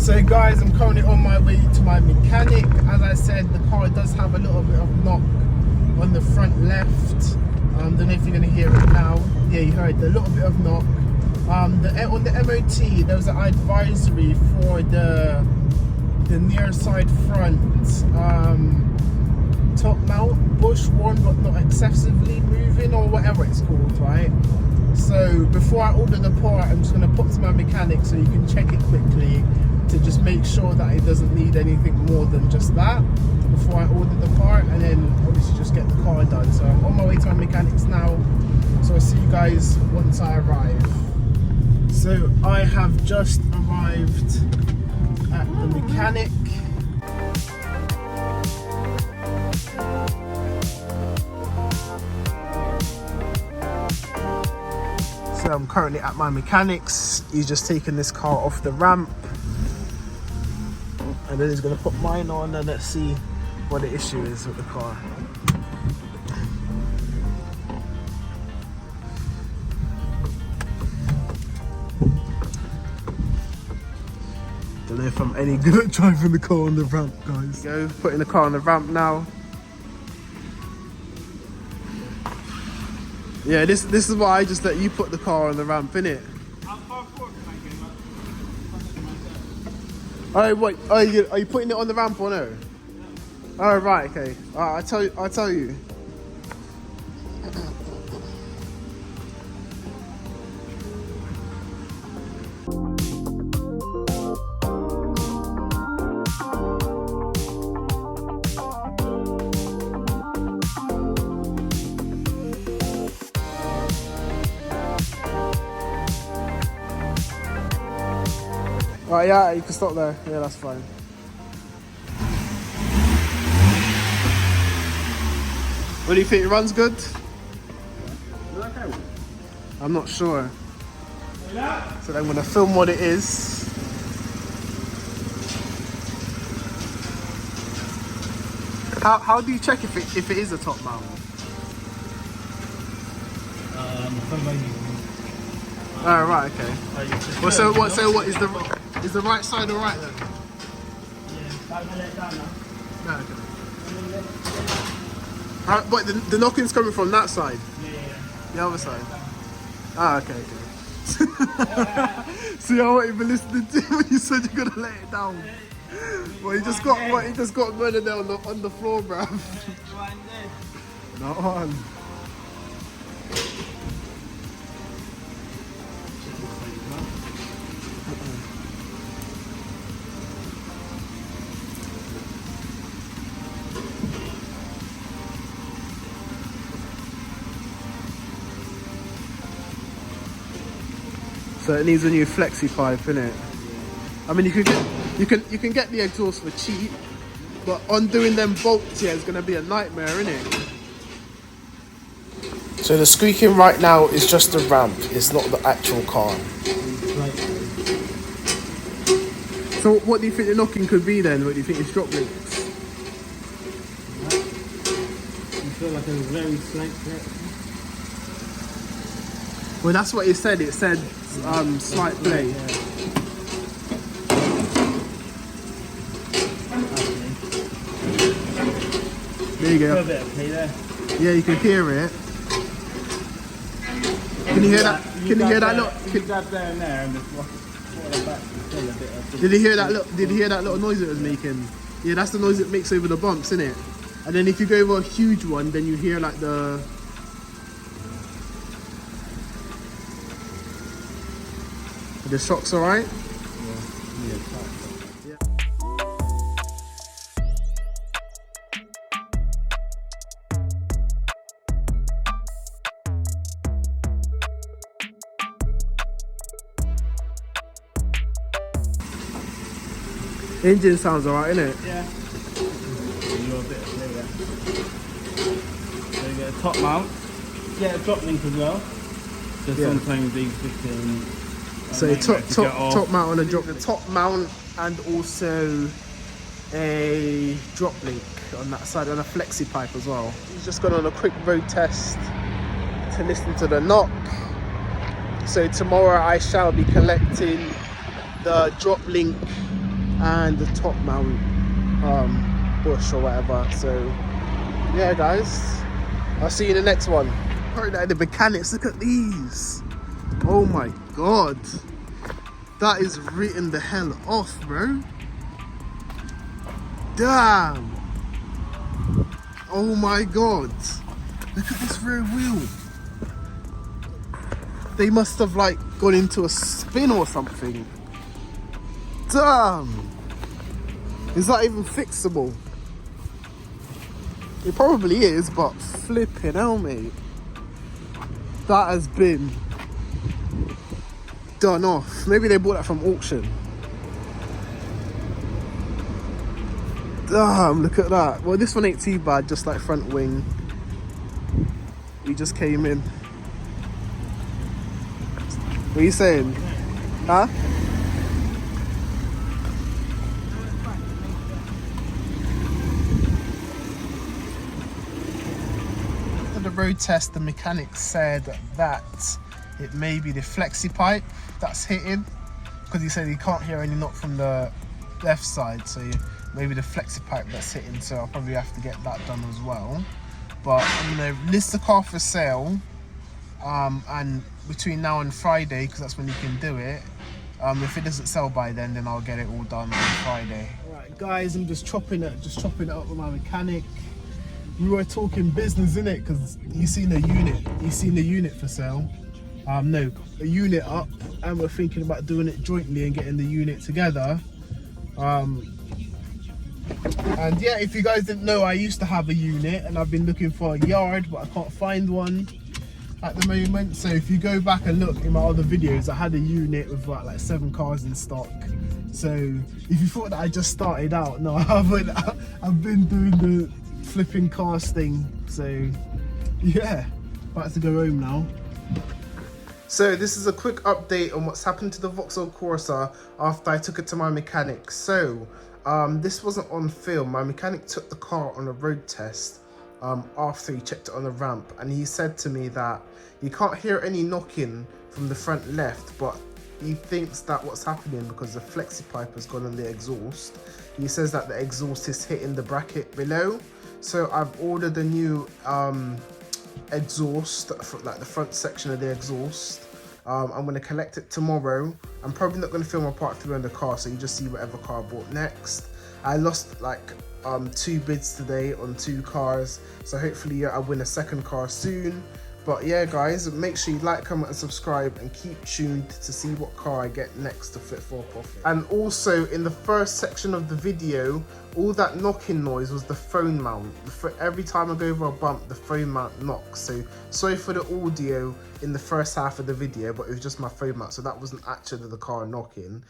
So guys, I'm currently on my way to my mechanic. As I said, the car does have a little bit of knock on the front left. Don't know if you're going to hear it now. Yeah, you heard a little bit of knock. On the MOT, there was an advisory for the near side front top mount, bush worn but not excessively moving, or whatever it's called, right? So before I order the part, I'm just going to pop to my mechanic so you can check it quickly to just make sure that it doesn't need anything more than just that before I order the part, and then obviously just get the car done. So I'm on my way to my mechanics now, so I'll see you guys once I arrive. So I have just arrived at the mechanic. So I'm currently at my mechanic's. He's just taking this car off the ramp, and then he's going to put mine on, and let's see what the issue is with the car. Don't know if I'm any good at driving the car on the ramp, guys. Go, putting the car on the ramp now. Yeah, this is why I just let you put the car on the ramp, innit? Oh, what? Are you putting it on the ramp or no? Oh, right, okay. I'll tell you. Right, yeah, you can stop there. Yeah, that's fine. What do you think? It runs good? I'm not sure. So I'm going to film what it is. How do you check if it is a top mount? Oh, right, okay. Well, so what is the right side all right then? Yeah, let down now. No, okay. But the knocking's coming from that side? Yeah. The other side? Ah, okay. See, I wasn't even listening to you when you said you're gonna let it down. Well, he just got murdered there on the floor, bruv. No on. So it needs a new flexi pipe, innit? I mean, you can get the exhaust for cheap, but undoing them bolts here is gonna be a nightmare, innit? So the squeaking right now is just the ramp, it's not the actual car. So what do you think the knocking could be then? What do you think it's drop links? You feel like a very slight flip. Well, that's what it said. It said slight play. Yeah. There you go. A bit of play there. Yeah, you can hear it. Can you hear that? Can you hear that? Look. You grab there and there and just walk back. Did you hear that? Look. Did you hear that little noise it was making? Yeah, that's the noise it makes over the bumps, isn't it? And then if you go over a huge one, then you hear like the. The shock's alright? Yeah. Engine sounds alright, innit? Yeah. You got a bit of play there. So you get a top mount. Yeah, a drop link as well. So sometimes these victims. So top mount on a drop, the top mount, and also a drop link on that side, and a flexi pipe as well. He's just gone on a quick road test to listen to the knock. So tomorrow I shall be collecting the drop link and the top mount bush or whatever. So yeah guys, I'll see you in the next one. The mechanics, look at these. Oh my god, that is written the hell off, bro. Damn. Oh my god, look at this rear wheel. They must have like gone into a spin or something. Damn. Is that even fixable? It probably is, but flipping hell, mate. That has been done off. Maybe they bought that from auction. Damn, look at that. Well, this one ain't too bad, just like front wing. We just came in. What are you saying? Huh? For the road test, the mechanic said that it may be the flexi pipe that's hitting, because he said he can't hear any knock from the left side, so maybe the flexi pipe that's hitting, so I'll probably have to get that done as well. But I'm gonna list the car for sale, and between now and Friday, because that's when you can do it. If it doesn't sell by then I'll get it all done on Friday. Alright guys, I'm just chopping it up with my mechanic. We were talking business, innit? Because you seen the unit for sale. No, a unit up, and we're thinking about doing it jointly and getting the unit together. And yeah, if you guys didn't know, I used to have a unit and I've been looking for a yard, but I can't find one at the moment. So if you go back and look in my other videos, I had a unit with like 7 cars in stock. So if you thought that I just started out, no I haven't. I've been doing the flipping cars thing. So yeah, about to go home now. So this is a quick update on what's happened to the Vauxhall Corsa after I took it to my mechanic. So this wasn't on film. My mechanic took the car on a road test after he checked it on the ramp, and he said to me that you can't hear any knocking from the front left, but he thinks that what's happening because the flexi pipe has gone on the exhaust. He says that the exhaust is hitting the bracket below. So I've ordered a new exhaust for like the front section of the exhaust. I'm going to collect it tomorrow. I'm probably not going to film a part 3 on the car, so you just see whatever car I bought next. I lost like 2 bids today on 2 cars, so hopefully I win a second car soon. But yeah guys, make sure you like, comment and subscribe, and keep tuned to see what car I get next to Fit for a Profit. And also in the first section of the video, all that knocking noise was the phone mount. Every time I go over a bump, the phone mount knocks. So sorry for the audio in the first half of the video, but it was just my phone mount, so that wasn't actually the car knocking.